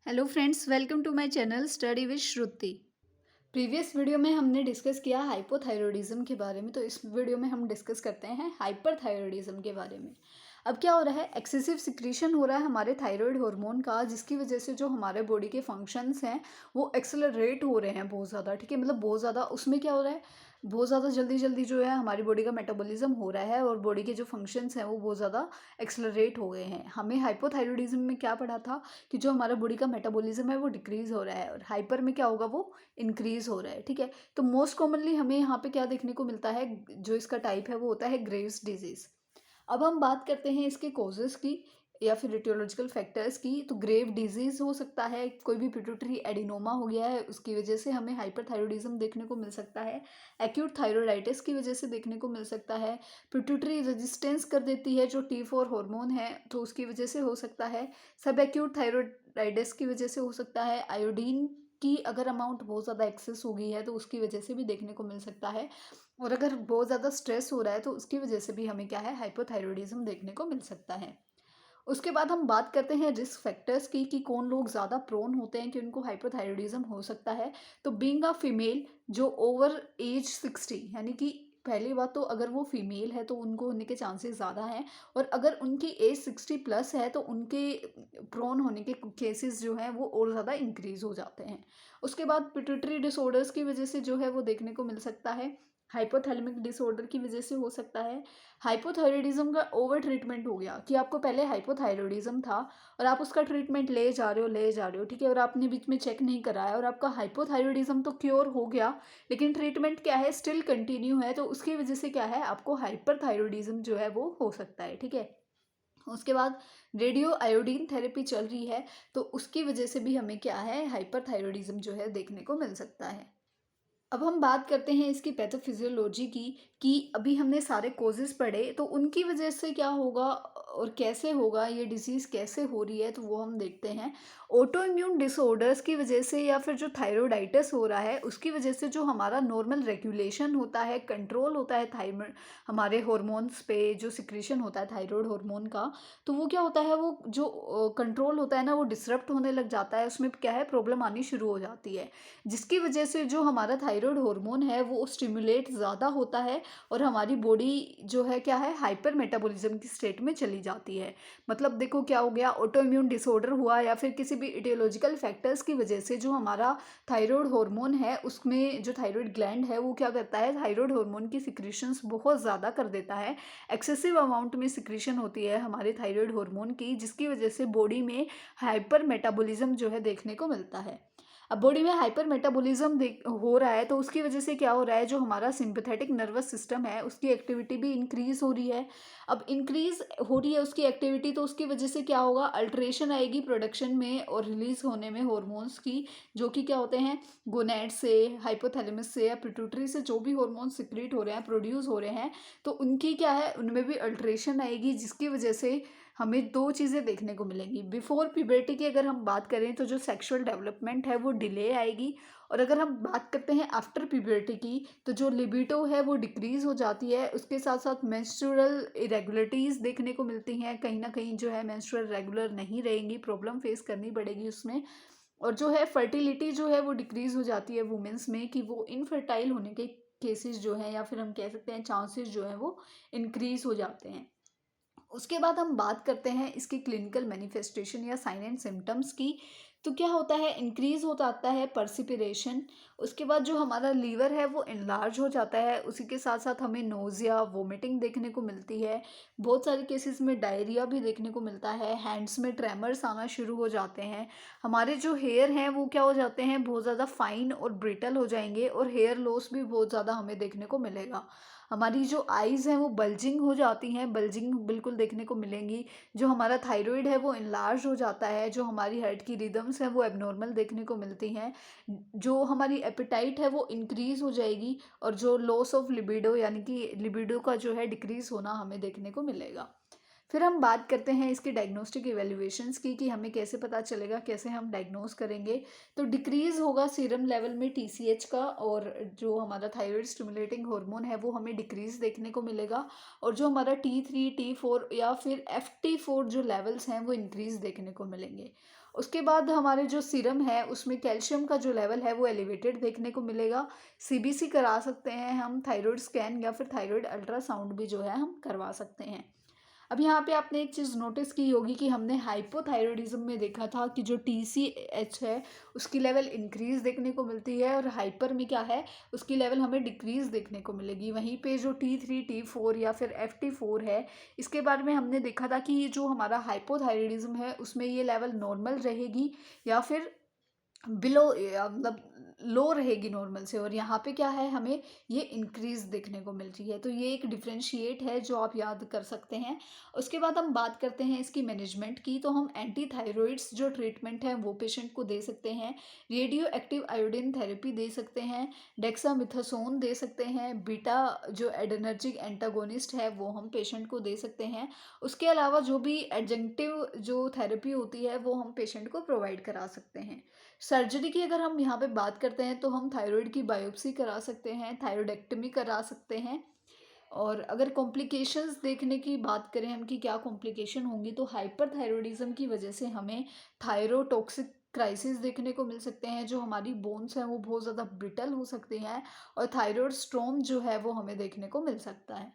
Hello friends, welcome to my channel study with Shruti. Previous video में हमने discuss किया hypothyroidism के बारे में। तो इस वीडियो में हम डिस्कस करते हैं हाइपरथायरॉयडिज्म के बारे में। अब क्या हो रहा है, एक्सेसिव सिक्रीशन हो रहा है हमारे थायराइड हार्मोन का, जिसकी वजह से जो हमारे बॉडी के फंक्शंस हैं वो एक्सेलरेट हो रहे हैं बहुत ज़्यादा। ठीक है, मतलब बहुत ज़्यादा उसमें क्या हो रहा है, बहुत ज़्यादा जल्दी जल्दी जो है हमारी बॉडी का मेटाबॉलिज्म हो रहा है और बॉडी के जो फंक्शंस हैं वो बहुत ज़्यादा एक्सेलरेट हो गए हैं। हमें हाइपोथायरॉयडिज्म में क्या पढ़ा था कि जो हमारा बॉडी का मेटाबॉलिज्म है वो डिक्रीज़ हो रहा है और हाइपर में क्या होगा, वो इंक्रीज़ हो रहा है। ठीक है, तो मोस्ट कॉमनली हमें यहाँ पे क्या देखने को मिलता है, जो इसका टाइप है वो होता है ग्रेव्स डिजीज़। अब हम बात करते हैं इसके कॉजेज़ की या फिर इटियोलॉजिकल फैक्टर्स की। तो ग्रेव डिजीज़ हो सकता है, कोई भी पिट्यूटरी एडिनोमा हो गया है उसकी वजह से हमें हाइपरथायरॉयडिज्म देखने को मिल सकता है। एक्यूट थायराइडाइटिस की वजह से देखने को मिल सकता है। पिट्यूटरी रेजिस्टेंस कर देती है जो T4 हार्मोन है, तो उसकी वजह से हो सकता है। सब एक्यूट थायराइडाइटिस की वजह से हो सकता है। आयोडीन की अगर अमाउंट बहुत ज़्यादा एक्सेस हो गई है तो उसकी वजह से भी देखने को मिल सकता है। और अगर बहुत ज़्यादा स्ट्रेस हो रहा है तो उसकी वजह से भी हमें क्या है, हाइपोथायरॉयडिज्म देखने को मिल सकता है। उसके बाद हम बात करते हैं रिस्क फैक्टर्स की कि कौन लोग ज़्यादा प्रोन होते हैं कि उनको हाइपोथायरॉयडिज्म हो सकता है। तो बीइंग अ फीमेल जो ओवर एज 60, यानी कि पहली बात तो अगर वो फीमेल है तो उनको होने के चांसेस ज़्यादा हैं। और अगर उनकी एज 60 प्लस है तो उनके प्रोन होने के केसेस जो हैं वो और ज़्यादा इंक्रीज हो जाते हैं। उसके बाद पिट्यूटरी डिसऑर्डर्स की वजह से जो है वो देखने को मिल सकता है। हाइपोथैलेमिक डिसऑर्डर की वजह से हो सकता है। हाइपोथायरॉयडिज्म का ओवर ट्रीटमेंट हो गया कि आपको पहले हाइपोथायरॉयडिज्म था और आप उसका ट्रीटमेंट ले जा रहे हो, ठीक है, और आपने बीच में चेक नहीं कराया और आपका हाइपोथायरॉयडिज्म तो क्योर हो गया, लेकिन ट्रीटमेंट क्या है, स्टिल कंटिन्यू है, तो उसकी वजह से क्या है, आपको हाइपरथायरॉयडिज्म जो है वो हो सकता है। ठीक है, उसके बाद रेडियो आयोडीन थेरेपी चल रही है, तो उसकी वजह से भी हमें क्या है, हाइपरथायरॉयडिज्म जो है देखने को मिल सकता है। अब हम बात करते हैं इसकी पैथोफिजियोलॉजी की कि अभी हमने सारे कॉजेज़ पढ़े तो उनकी वजह से क्या होगा और कैसे होगा, ये डिसीज़ कैसे हो रही है, तो वो हम देखते हैं। ऑटो इम्यून डिसऑर्डर्स की वजह से या फिर जो थायरोडाइटिस हो रहा है उसकी वजह से जो हमारा नॉर्मल रेगुलेशन होता है, कंट्रोल होता है थायराइड, हमारे हॉर्मोन्स पे जो सिक्रीशन होता है थायराइड हार्मोन का, तो वो क्या होता है, वो जो कंट्रोल होता है ना वो डिसरप्ट होने लग जाता है, उसमें क्या है, प्रॉब्लम आनी शुरू हो जाती है, जिसकी वजह से जो हमारा थायराइड हार्मोन है वो स्टिमुलेट ज़्यादा होता है और हमारी बॉडी जो है क्या है, हाइपर मेटाबॉलिज्म की स्टेट में चली जाती है। मतलब देखो क्या हो गया, ऑटो इम्यून डिसऑर्डर हुआ या फिर किसी भी इटियोलॉजिकल फैक्टर्स की वजह से जो हमारा थायराइड हार्मोन है उसमें जो थायराइड ग्लैंड है वो क्या करता है, थायराइड हार्मोन की सिक्रीशंस बहुत ज़्यादा कर देता है। एक्सेसिव अमाउंट में सिक्रीशन होती है हमारे थायराइड हार्मोन की, जिसकी वजह से बॉडी में हाइपर मेटाबॉलिज्म जो है देखने को मिलता है। अब बॉडी में हाइपर मेटाबॉलिज्म हो रहा है तो उसकी वजह से क्या हो रहा है, जो हमारा सिंपैथेटिक नर्वस सिस्टम है उसकी एक्टिविटी भी इंक्रीज हो रही है। अब इंक्रीज हो रही है उसकी एक्टिविटी, तो उसकी वजह से क्या होगा, अल्ट्रेशन आएगी प्रोडक्शन में और रिलीज होने में हॉर्मोन्स की, जो कि क्या होते हैं, गोनैड से, हाइपोथैलेमस से या पिट्यूटरी से जो भी हॉर्मोन्स सिक्रीट हो रहे हैं, प्रोड्यूस हो रहे हैं, तो उनकी क्या है, उनमें भी अल्ट्रेशन आएगी, जिसकी वजह से हमें दो चीज़ें देखने को मिलेंगी। बिफोर प्यूबर्टी की अगर हम बात करें तो जो सेक्सुअल डेवलपमेंट है वो डिले आएगी, और अगर हम बात करते हैं आफ्टर प्यूबर्टी की तो जो लिबिडो है वो डिक्रीज हो जाती है। उसके साथ साथ मेंस्ट्रुअल इरेगुलरिटीज़ देखने को मिलती हैं, कहीं ना कहीं जो है मेंस्ट्रुअल रेगुलर नहीं रहेंगी, प्रॉब्लम फेस करनी पड़ेगी उसमें। और जो है फर्टिलिटी जो है वो डिक्रीज हो जाती है वुमेंस में, कि वो इनफर्टाइल होने के केसेस जो हैं या फिर हम कह सकते हैं चांसेस जो हैं वो इंक्रीज हो जाते हैं। उसके बाद हम बात करते हैं इसकी क्लिनिकल मैनिफेस्टेशन या साइन एंड सिम्टम्स की। तो क्या होता है, इंक्रीज हो जाता है पर्सिपिरेशन। उसके बाद जो हमारा लीवर है वो इनलार्ज हो जाता है, उसी के साथ साथ हमें नोज़िया, वोमिटिंग देखने को मिलती है। बहुत सारे केसेस में डायरिया भी देखने को मिलता है। हैंड्स में ट्रेमर्स आना शुरू हो जाते हैं। हमारे जो हेयर हैं वो क्या हो जाते हैं, बहुत ज़्यादा फाइन और ब्रिटल हो जाएंगे, और हेयर लॉस भी बहुत ज़्यादा हमें देखने को मिलेगा। हमारी जो आइज़ हैं वो बल्जिंग हो जाती हैं, बल्जिंग बिल्कुल देखने को मिलेंगी। जो हमारा थायराइड है वो इनलार्ज हो जाता है। जो हमारी हार्ट की रिदम्स हैं वो एबनॉर्मल देखने को मिलती हैं। जो हमारी एपेटाइट है वो इंक्रीज़ हो जाएगी, और जो लॉस ऑफ लिबिडो यानी कि लिबिडो का जो है डिक्रीज़ होना हमें देखने को मिलेगा। फिर हम बात करते हैं इसकी डायग्नोस्टिक इवैल्यूएशंस की, कि हमें कैसे पता चलेगा, कैसे हम डायग्नोस करेंगे। तो डिक्रीज़ होगा सीरम लेवल में टीसीएच का, और जो हमारा थायराइड स्टिमुलेटिंग हार्मोन है वो हमें डिक्रीज़ देखने को मिलेगा, और जो हमारा T3 T4 या फिर FT4 जो लेवल्स हैं वो इंक्रीज़ देखने को मिलेंगे। उसके बाद हमारे जो सीरम है उसमें कैल्शियम का जो लेवल है वो एलिवेटेड देखने को मिलेगा। सीबीसी करा सकते हैं हम, थायरॉइड स्कैन या फिर थायरॉइड अल्ट्रासाउंड भी जो है हम करवा सकते हैं। अब यहाँ पे आपने एक चीज़ नोटिस की होगी कि हमने हाइपोथायरॉयडिज्म में देखा था कि जो टीसीएच है उसकी लेवल इंक्रीज देखने को मिलती है, और हाइपर में क्या है, उसकी लेवल हमें डिक्रीज देखने को मिलेगी। वहीं पे जो T3 T4 या फिर FT4 है, इसके बारे में हमने देखा था कि ये जो हमारा हाइपोथायरॉयडिज्म है उसमें ये लेवल नॉर्मल रहेगी या फिर बिलो मतलब लो रहेगी नॉर्मल से, और यहाँ पे क्या है, हमें ये इंक्रीज देखने को मिल रही है। तो ये एक डिफरेंशिएट है जो आप याद कर सकते हैं। उसके बाद हम बात करते हैं इसकी मैनेजमेंट की, तो हम एंटी थायरॉइड्स जो ट्रीटमेंट है वो पेशेंट को दे सकते हैं, रेडियो एक्टिव आयोडीन थेरेपी दे सकते हैं, डेक्सामिथासोन दे सकते हैं, बीटा जो एडर्नर्जिक एंटागोनिस्ट है वो हम पेशेंट को दे सकते हैं। उसके अलावा जो भी एडजंक्टिव जो थेरेपी होती है वो हम पेशेंट को प्रोवाइड करा सकते हैं। सर्जरी की अगर हम यहाँ पे बात करते हैं तो हम थायराइड की बायोप्सी करा सकते हैं, थायरॉइडेक्टमी करा सकते हैं। और अगर कॉम्प्लिकेशंस देखने की बात करें हम कि क्या कॉम्प्लिकेशन होंगी, तो हाइपरथायरॉयडिज्म की वजह से हमें थायरोटॉक्सिक क्राइसिस देखने को मिल सकते हैं, जो हमारी बोन्स हैं वो बहुत ज़्यादा ब्रिटल हो सकती हैं, और थायरॉयड स्ट्रोम जो है वो हमें देखने को मिल सकता है।